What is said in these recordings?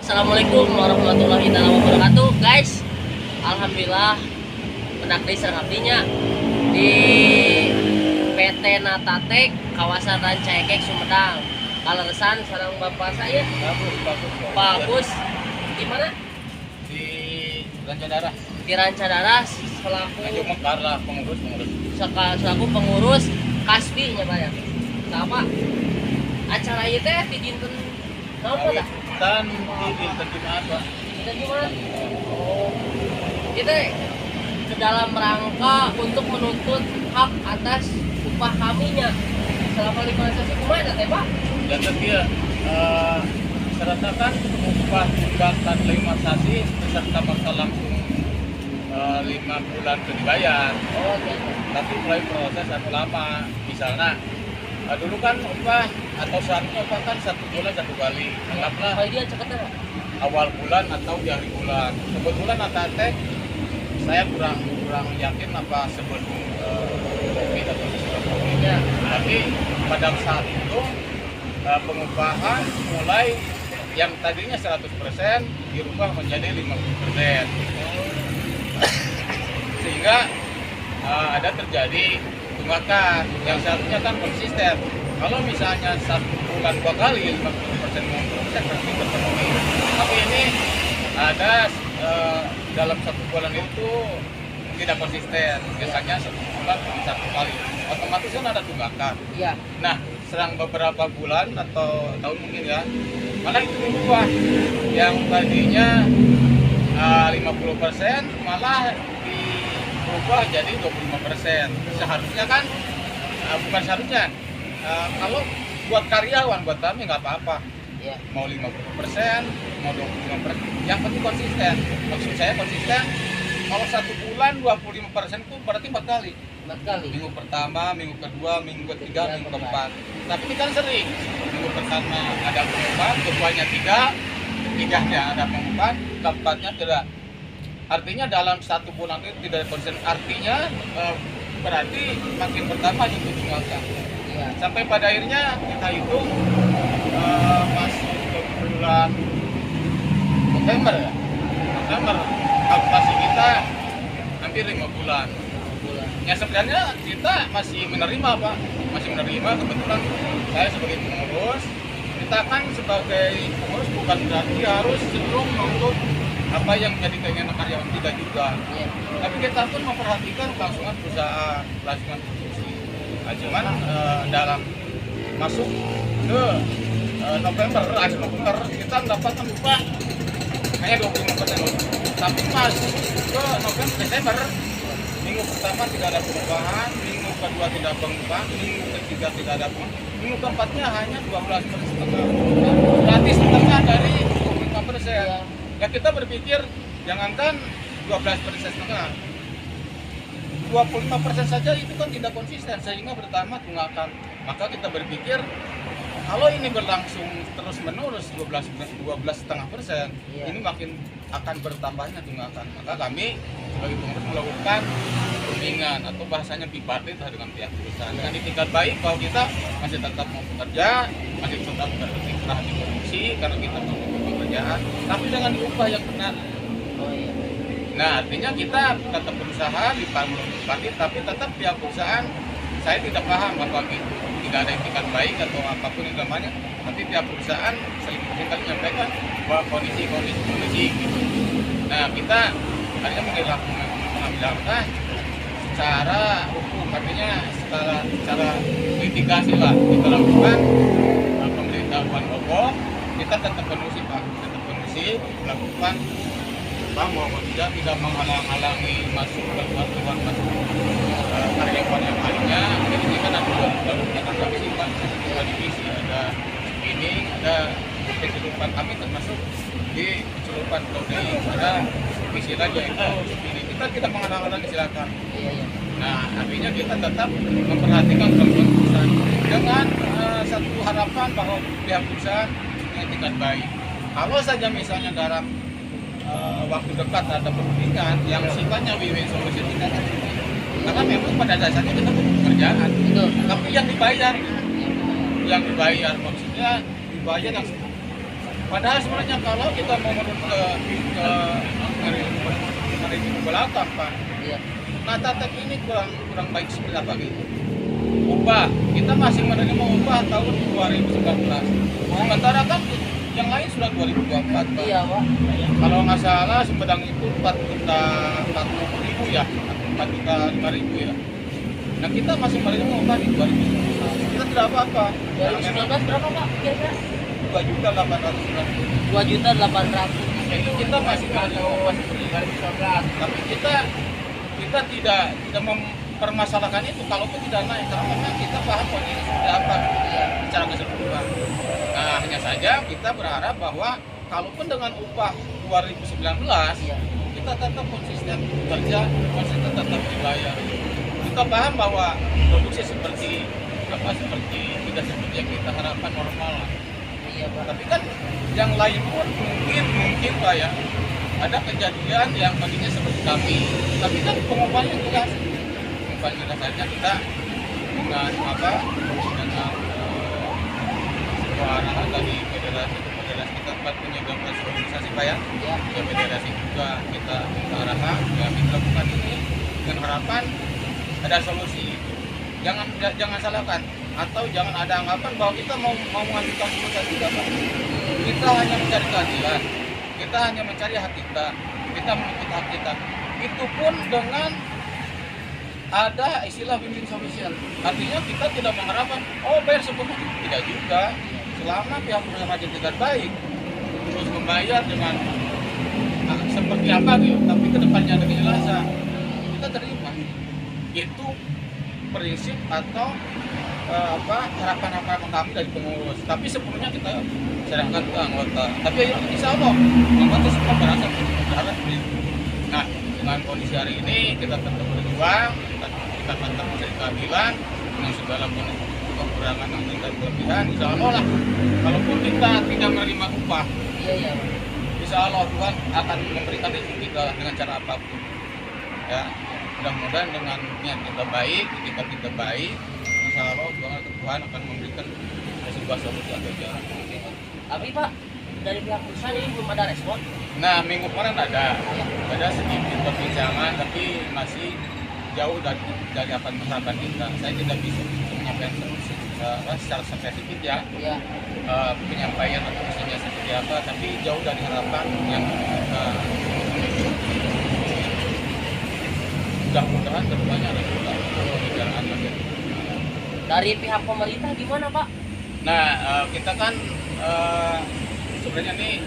Assalamualaikum warahmatullahi wabarakatuh, guys. Alhamdulillah menakdi serangabdinya di PT Natatek kawasan Rancaekek Sumedang. Kaleresan sareng bapak saya bagus. Di mana? Di Rancadara. Di Rancadara selaku Tanjung Mekar lah pengurus. selaku pengurus Kasbi nya Pak ya. Apa? Acara ieu teh di dinten naon dah? Dan di dinten Jumat, Pak. Dinten Jumat. Oh. Itu ke dalam rangka untuk menuntut hak atas upah kaminya selama 5 sesi kemana teh Pak? Dan dia seratakan upah tunggakan 5 sasi beserta masa langsung 5 bulan ke dibayar. Oh gitu. Tapi mulai proses anu lama. Misalnya dulu kan upah atau seharusnya upah kan 1 bulan 1 kali. Anggaplah Kalau dia ceketnya Pak? awal bulan atau di akhir bulan. Kebetulan Natatek saya kurang yakin apa sebelum COVID atau sesudah COVID. Ya. Tapi pada saat itu pengupahan mulai yang tadinya 100% dirubah menjadi 50%. Sehingga ada terjadi tunggakan yang seharusnya kan konsisten. Kalau misalnya 1 bulan 2 kali 50% berarti terpenuhi. Tapi ini ada dalam 1 bulan itu tidak konsisten. Biasanya 1 bulan 1 kali. Otomatis kan ada tunggakan. Iya. Nah, serang beberapa bulan atau tahun mungkin ya, malah itu berubah. Yang tadinya 50% malah diubah jadi 25%. Seharusnya kan bukan seharusnya. Kalau buat karyawan, buat kami nggak apa-apa. Iya. Mau 50%, mau 25%, yang penting konsisten. Maksud saya konsisten, kalau 1 bulan 25% itu berarti 4 kali. 4 kali. Minggu pertama, minggu kedua, minggu ketiga, minggu keempat. Tapi ini kan sering. Minggu pertama ada pengupahan, keduanya tidak, ketiganya ada pengupahan, keempatnya tidak. Artinya dalam 1 bulan itu tidak konsisten. Artinya berarti makin pertama itu tunggakan. Iya. Sampai pada akhirnya kita hitung masuk ke bulan November ya. November kalkulasi kita hampir 5 bulan. Ya sebenarnya kita masih menerima Pak, masih menerima. Kebetulan saya sebagai pengurus, kita kan sebagai pengurus bukan berarti harus cenderung menuntut apa yang menjadi keinginan karyawan kita juga. Iya. Tapi kita pun memperhatikan kelangsungan perusahaan, kelangsungan produksi. Nah, cuman dalam masuk ke November, akhir November kita mendapatkan upah hanya 25%. Tapi masuk ke November, Desember, minggu pertama tidak ada pengupahan, minggu kedua tidak pengupahan, minggu ketiga tidak ada pengupahan, minggu keempatnya hanya 12%. Berarti setengah dari 25%. Ya kita berpikir jangankan 12% setengah, 25% saja itu kan tidak konsisten sehingga pertama tunggakan. Maka kita berpikir kalau ini berlangsung terus menerus 12,5%, Iya. ini makin akan bertambahnya tunggakan. Maka kami sebagai pengurus melakukan bimbingan atau bahasanya bipartit dengan pihak perusahaan dengan itikat baik bahwa kita masih tetap mau bekerja, masih tetap berkiprah di produksi karena kita membutuhkan pekerjaan, tapi dengan upah yang benar. Oh iya. Nah, artinya kita tetap berusaha di partit, tapi tetap pihak perusahaan saya tidak paham apa itu tidak ada etikat baik atau apapun yang namanya, tapi pihak perusahaan seringkali menyampaikan bahwa kondisi gitu. Nah, kita akhirnya mengambil langkah secara hukum, artinya secara litigasi lah kita lakukan pemberitahuan pokok, kita tetap penuhi Pak, tetap penuhi melakukan bahwa tidak menghalang-halangi masuk keluar masuk karyawan yang lainnya. Jadi ini kan ada dua divisi, ada ini, ada kecelupan kami termasuk di kecelupan coding, ada divisi lain yaitu ini. Kita tidak menghalang-halangi silakan. Iya, iya. Nah, artinya kita tetap memperhatikan kemampuan perusahaan dengan satu harapan bahwa pihak perusahaan punya tingkat baik. Kalau saja misalnya dalam waktu dekat ada perundingan yang sifatnya win-win solution kita kan, karena memang pada dasarnya kita butuh pekerjaan, Betul. tapi yang dibayar maksudnya dibayar yang Padahal sebenarnya kalau kita mau menurut ke belakang Pak, Iya. nah tatap ini kurang baik seperti apa gitu. Upah kita masih menerima upah tahun 2019. Sementara kan yang lain sudah 2024 Pak. Iya, Pak. Kalau nggak salah Sumedang itu 4 juta 40 ribu ya, 4 juta 5 ribu ya. Nah kita masih menerima upah di 2019. Kita tidak apa-apa. 2019 berapa, Pak? Kira-kira 2 juta 800 ribu. 2.800.000. Jadi kita masih menerima upah seperti 2019. Tapi kita tidak mempermasalahkan itu kalaupun tidak naik karena memang kita paham kondisi seperti apa secara keseluruhan. Nah hanya saja kita berharap bahwa kalaupun dengan upah 2019 Iya. kita tetap konsisten bekerja, konsisten tetap dibayar. Kita paham bahwa produksi seperti tidak seperti yang kita harapkan normal lah. Iya, Pak. Tapi kan yang lain pun mungkin Pak ya ada kejadian yang tadinya seperti kami. Tapi kan pengumumannya jelas. Pengumumannya jelas saja kita dengan sebuah arahan dari federasi kita buat penyediaan organisasi Pak ya. Iya. Ya federasi juga kita minta arahan ya kita lakukan ini dengan harapan ada solusi. Jangan salahkan atau jangan ada anggapan bahwa kita mau mengajukan keputusan juga Pak. Kita hanya mencari keadilan, kita hanya mencari hak kita menuntut hak kita. Itu pun dengan ada istilah win-win solution. Artinya kita tidak mengharapkan bayar sepenuhnya, tidak juga. Selama pihak perusahaan tidak baik, terus membayar dengan seperti apa gitu, tapi kedepannya ada kejelasan, kita terima. Itu prinsip atau harapan-harapan kami dari pengurus. Tapi sepenuhnya kita serahkan ke anggota. Tapi insya Allah anggota semua berasa berharap begitu. Nah, dengan kondisi hari ini kita tetap berjuang, kita tetap mencari keadilan dengan segala kekurangan dan kelebihan. Insya Allah lah, kalaupun kita tidak menerima upah, Iya. insya Allah Tuhan akan memberikan rezeki kita dengan cara apapun. Ya, mudah-mudahan dengan niat kita baik, itikat kita baik, insya Allah Tuhan akan memberikan sebuah solusi atau jalan. Tapi, Pak, dari pihak perusahaan ini belum ada respon. Nah, minggu kemarin ada sedikit perbincangan, tapi masih jauh dari apa harapan kita. Saya tidak bisa menyampaikan solusi secara spesifik ya. Iya. Penyampaian atau misalnya seperti apa, tapi jauh dari harapan yang kita mudah-mudahan kedepannya ada pembicaraan lagi. Dari pihak pemerintah gimana, Pak? Nah, kita kan sebenarnya nih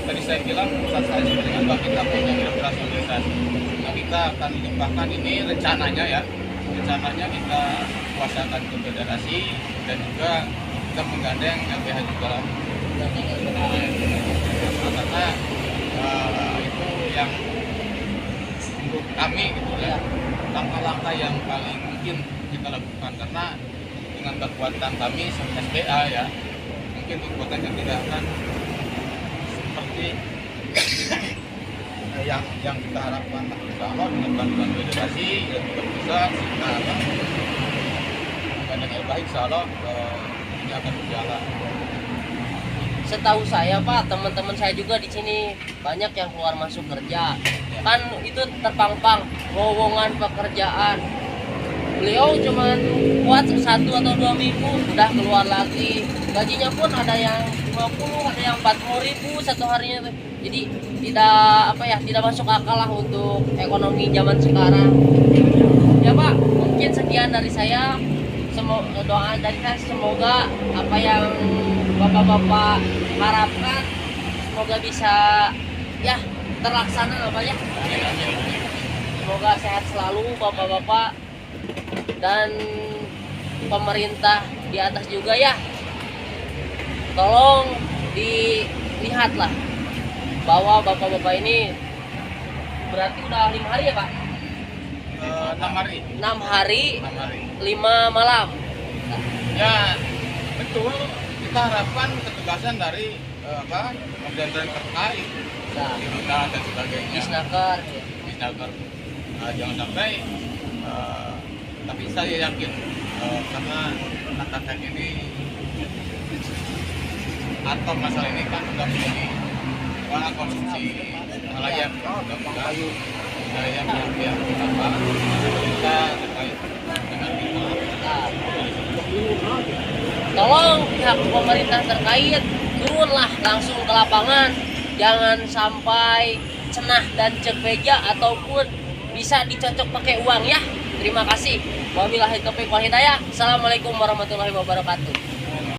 tadi saya bilang saat saya sebenarnya bahwa kita punya birokrasi organisasi. Nah, kita akan limpahkan ini rencananya kita kuasakan ke federasi dan juga kita menggandeng LBH juga. Karena itu yang untuk kami gitu ya, langkah-langkah yang paling mungkin kita lakukan karena dengan kekuatan kami SBA ya, mungkin kekuatannya tidak akan seperti yang kita harapkan. Kalau dengan bantuan federasi dan juga bisa kita dengan yang baik, insya Allah ini akan berjalan. Setahu saya, Pak, teman-teman saya juga di sini banyak yang keluar masuk kerja. Kan itu terpampang lowongan pekerjaan. Beliau cuma kuat 1 atau 2 minggu udah keluar lagi. Gajinya pun ada yang 50, ada yang 40.000 satu harinya. Jadi tidak masuk akal lah untuk ekonomi zaman sekarang. Ya, Pak, mungkin sekian dari saya. Doa dari saya semoga apa yang Bapak-bapak harapkan semoga bisa ya terlaksana Bapak ya. Semoga sehat selalu Bapak-bapak dan pemerintah di atas juga ya. Tolong dilihatlah bahwa Bapak-bapak ini berarti udah 5 hari ya, Pak? 6 hari. 6 hari, 6 hari. 5 malam. Ya, betul. Kita harapkan ketegasan dari kementerian terkait, Nah, Dinas dan sebagainya. Disnaker. Disnaker. Jangan sampai, tapi saya yakin karena kata ini atau masalah ini kan sudah menjadi bahan konsumsi halayak budaya yang apa kita terkait dengan lima. Tolong pihak pemerintah terkait turunlah langsung ke lapangan, jangan sampai cenah dan cek beja ataupun bisa dicocok pakai uang ya. Terima kasih. Wabillahi taufiq wal hidayah. Assalamualaikum warahmatullahi wabarakatuh.